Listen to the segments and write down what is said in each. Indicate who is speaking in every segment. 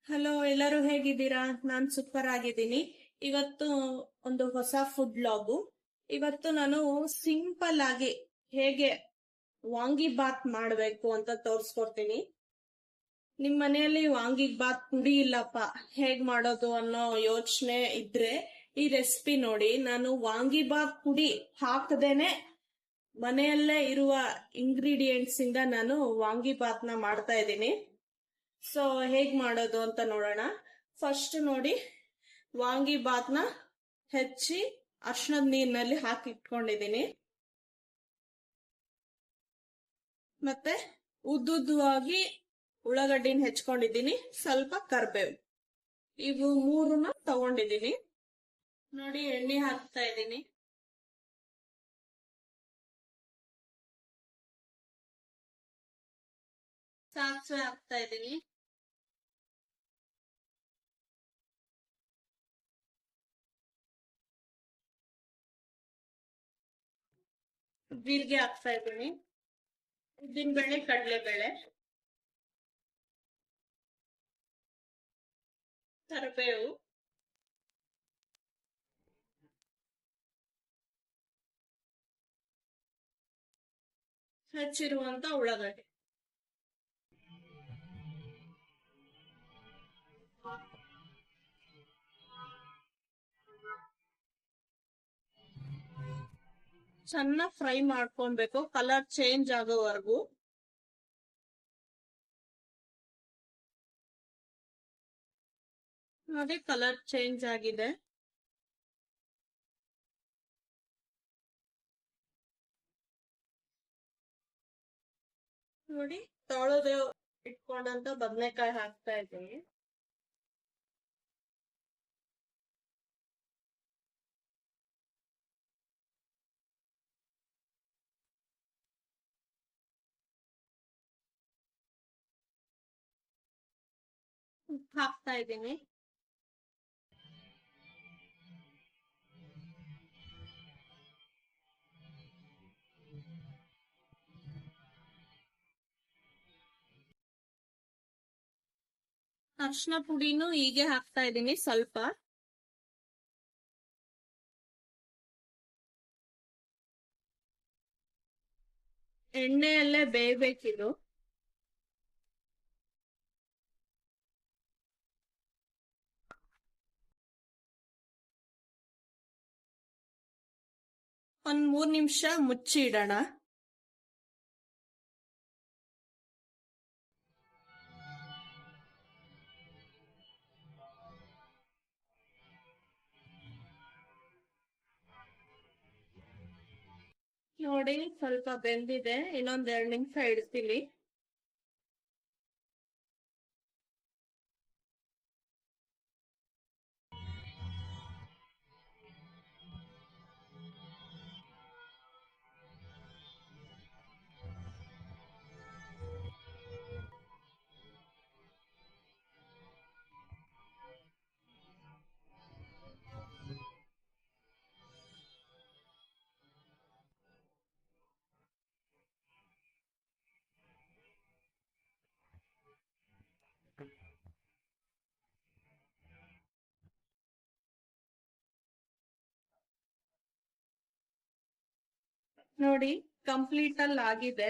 Speaker 1: Hello, ಎಲ್ಲರೂ ಹೇಗಿದ್ದೀರಾ? ನಾನ್ super ಆಗಿದ್ದೀನಿ. ಇವತ್ತು ಒಂದು ಹೊಸ ಫುಡ್ ಲಾಗು. ಇವತ್ತು ನಾನು ಸಿಂಪಲ್ ಆಗಿ ಹೇಗೆ ವಾಂಗಿ ಬಾತ್ ಮಾಡ್ಬೇಕು ಅಂತ ತೋರ್ಸ್ಕೊಡ್ತೀನಿ. ನಿಮ್ ಮನೆಯಲ್ಲಿ ವಾಂಗಿ ಬಾತ್ ಪುಡಿ ಇಲ್ಲಪ್ಪ, ಹೇಗ್ ಮಾಡೋದು ಅನ್ನೋ ಯೋಚನೆ ಇದ್ರೆ ಈ ರೆಸಿಪಿ ನೋಡಿ. ನಾನು ವಾಂಗಿ ಬಾತ್ ಪುಡಿ ಹಾಕದೇನೆ ಮನೆಯಲ್ಲೇ ಇರುವ ಇಂಗ್ರೀಡಿಯೆಂಟ್ಸ್ ಇಂದ ನಾನು ವಾಂಗಿ ಬಾತ್ನ ಮಾಡ್ತಾ ಇದ್ದೀನಿ. ಸೊ ಹೇಗ್ ಮಾಡೋದು ಅಂತ ನೋಡೋಣ. ಫಸ್ಟ್ ನೋಡಿ, ವಾಂಗಿ ಬಾತ್ನ ಹೆಚ್ಚಿ ಅರ್ಶನದ ನೀರಿನಲ್ಲಿ ಹಾಕಿ ಇಟ್ಕೊಂಡಿದ್ದೀನಿ. ಮತ್ತೆ ಉದ್ದುದ್ದವಾಗಿ ಉಳ್ಳಾಗಡ್ಡಿನ ಹೆಚ್ಕೊಂಡಿದ್ದೀನಿ, ಸ್ವಲ್ಪ ಕರ್ಬೇವು, ಇವು ಮೂರನ್ನ ತಗೊಂಡಿದ್ದೀನಿ. ನೋಡಿ, ಎಣ್ಣೆ ಹಾಕ್ತಾ ಇದ್ದೀನಿ. ಸಾಸಿವೆ ಹಾಕ್ತಾ ಇದ್ದೀನಿ. ಜೀರಿಗೆ ಹಾಕ್ತಾ ಇದ್ದೀನಿ. ಉದ್ದಿನಬೇಳೆ, ಕಡಲೆಬೇಳೆ, ಕರಿಬೇವು, ಹೆಚ್ಚಿರುವಂತ ಉಳ್ಳಾಗಡ್ಡಿ. ಚೆನ್ನಾಗಿ ಫ್ರೈ ಮಾಡ್ಕೊಬೇಕು, ಕಲರ್ ಚೇಂಜ್ ಆಗೋವರೆಗೂ. ನೋಡಿ, ಕಲರ್ ಚೇಂಜ್ ಆಗಿದೆ. ನೋಡಿ, ತೊಳೆದು ಇಟ್ಕೊಂಡಂತ ಬದನೆಕಾಯಿ ಹಾಕ್ತಾ ಇದ್ದೀನಿ. ಉಪ್ಪು ಹಾಕ್ತಾ ಇದ್ದೀನಿ. ಅರ್ಶಿನ ಪುಡಿನೂ ಹೀಗೆ ಹಾಕ್ತಾ ಇದ್ದೀನಿ ಸ್ವಲ್ಪ. ಎಣ್ಣೆಯಲ್ಲೇ ಬೇಯ್ಬೇಕಿದು. ಒಂದ್ 3 ನಿಮಿಷ ಮುಚ್ಚಿ ಇಡೋಣ. ನೋಡಿ, ಸ್ವಲ್ಪ ಬೆಂದಿದೆ, ಇನ್ನೊಂದ್ 2 ನಿಮಿಷ ಇಡ್ತೀನಿ. ನೋಡಿ, ಕಂಪ್ಲೀಟ್ ಅಲ್ಲಿ ಆಗಿದೆ.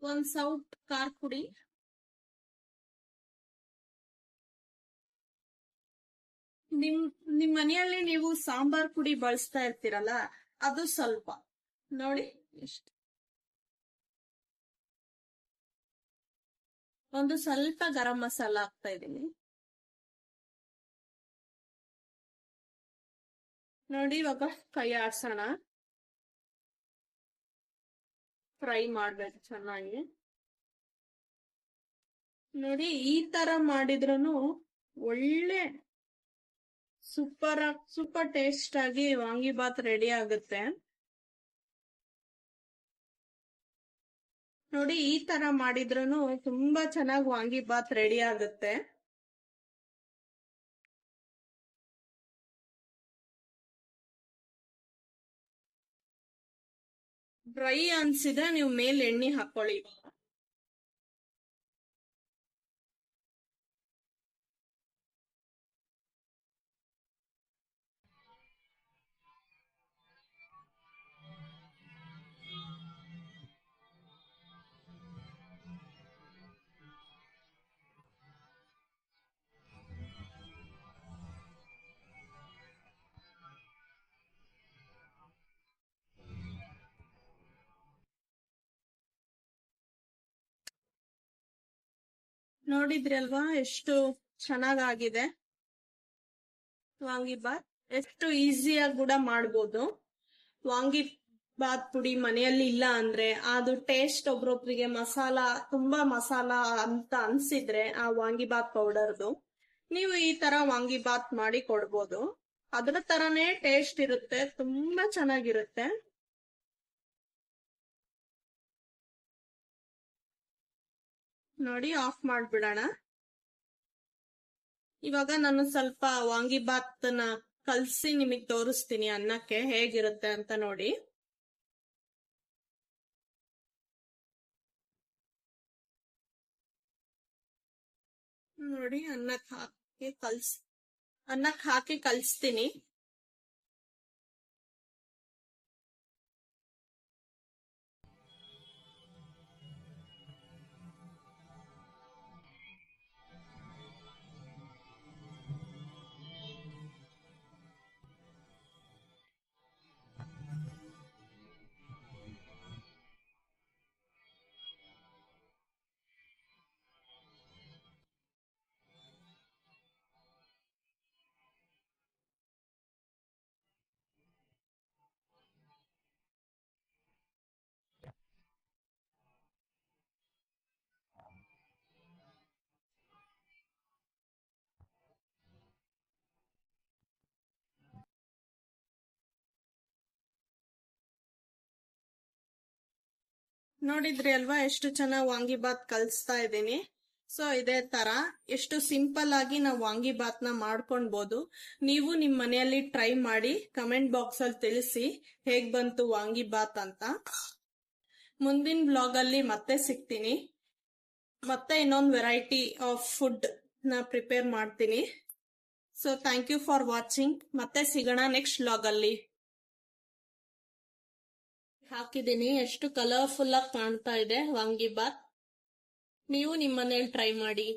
Speaker 1: ಒಂದ್ ಸೌಟ್ ಖಾರ ಪುಡಿ, ನಿಮ್ ನಿಮ್ ಮನೆಯಲ್ಲಿ ನೀವು ಸಾಂಬಾರ್ ಪುಡಿ ಬಳಸ್ತಾ ಇರ್ತೀರಲ್ಲ, ಅದು ಸ್ವಲ್ಪ. ನೋಡಿ, ಎಷ್ಟು. ಒಂದು ಸ್ವಲ್ಪ ಗರಂ ಮಸಾಲ ಹಾಕ್ತಾ ಇದ್ದೀನಿ. ನೋಡಿ, ಇವಾಗ ಕೈ ಆಡ್ಸೋಣ. ಫ್ರೈ ಮಾಡ್ಬೇಕು ಚೆನ್ನಾಗಿ. ನೋಡಿ, ಈ ತರ ಮಾಡಿದ್ರೂ ಒಳ್ಳೆ ಸೂಪರ್ ಟೇಸ್ಟ್ ಆಗಿ ವಾಂಗಿಬಾತ್ ರೆಡಿ ಆಗುತ್ತೆ. ನೋಡಿ, ಈ ತರ ಮಾಡಿದ್ರೂ ತುಂಬಾ ಚೆನ್ನಾಗಿ ವಾಂಗಿಬಾತ್ ರೆಡಿ ಆಗುತ್ತೆ. ಡ್ರೈ ಅನ್ಸಿದ್ರೆ ನೀವು ಮೇಲೆ ಎಣ್ಣೆ ಹಾಕೊಳ್ಳಿ. ನೋಡಿದ್ರಿ ಅಲ್ವಾ ಎಷ್ಟು ಚೆನ್ನಾಗಾಗಿದೆ ವಾಂಗಿಬಾತ್. ಎಷ್ಟು ಈಸಿಯಾಗಿ ಕೂಡ ಮಾಡ್ಬೋದು. ವಾಂಗಿ ಬಾತ್ ಪುಡಿ ಮನೆಯಲ್ಲಿ ಇಲ್ಲ ಅಂದ್ರೆ ಅದು ಟೇಸ್ಟ್ ಒಬ್ರೊಬ್ರಿಗೆ ತುಂಬಾ ಮಸಾಲ ಅಂತ ಅನ್ಸಿದ್ರೆ ಆ ವಾಂಗಿಬಾತ್ ಪೌಡರ್ದು ನೀವು ಈ ತರ ವಾಂಗಿಬಾತ್ ಮಾಡಿ ಕೊಡ್ಬೋದು. ಅದ್ರ ತರನೇ ಟೇಸ್ಟ್ ಇರುತ್ತೆ, ತುಂಬಾ ಚೆನ್ನಾಗಿರುತ್ತೆ. ನೋಡಿ, ಆಫ್ ಮಾಡ್ಬಿಡೋಣ. ಇವಾಗ ನಾನು ಸ್ವಲ್ಪ ವಾಂಗಿಬಾತ್ನ ಕಲ್ಸಿ ನಿಮಗ್ ತೋರಿಸ್ತೀನಿ ಅನ್ನಕ್ಕೆ ಹೇಗಿರುತ್ತೆ ಅಂತ ನೋಡಿ. ನೋಡಿ, ಅನ್ನಕ್ಕೆ ಹಾಕಿ ಕಲ್ಸ್ತೀನಿ. ನೋಡಿದ್ರಿ ಅಲ್ವಾ ಎಷ್ಟು ಚೆನ್ನಾಗಿ ವಾಂಗಿಬಾತ್ ಕಲಿಸ್ತಾ ಇದ್ದೀನಿ. ಸೊ ಇದೇ ತರ ಎಷ್ಟು ಸಿಂಪಲ್ ಆಗಿ ನಾವು ವಾಂಗಿಬಾತ್ ನ ಮಾಡ್ಕೊಳ್ಬಹುದು. ನೀವು ನಿಮ್ ಮನೆಯಲ್ಲಿ ಟ್ರೈ ಮಾಡಿ ಕಮೆಂಟ್ ಬಾಕ್ಸ್ ಅಲ್ಲಿ ತಿಳಿಸಿ ಹೇಗ್ ಬಂತು ವಾಂಗಿಬಾತ್ ಅಂತ. ಮುಂದಿನ ಬ್ಲಾಗ್ ಅಲ್ಲಿ ಮತ್ತೆ ಸಿಗ್ತೀನಿ. ಮತ್ತೆ ಇನ್ನೊಂದು ವೆರೈಟಿ ಆಫ್ ಫುಡ್ ನ ಪ್ರಿಪೇರ್ ಮಾಡ್ತೀನಿ. So thank you for watching. ಮತ್ತೆ ಸಿಗೋಣ ನೆಕ್ಸ್ಟ್ ಬ್ಲಾಗ್ ಅಲ್ಲಿ. ಹಾಕಿದ್ದೀನಿ, ಎಷ್ಟು ಕಲರ್ಫುಲ್ ಆಗಿ ಕಾಣ್ತಾ ಇದೆ ವಾಂಗಿಬಾತ್. ನೀವು ನಿಮ್ಮ ಮನೇಲಿ ಟ್ರೈ ಮಾಡಿ.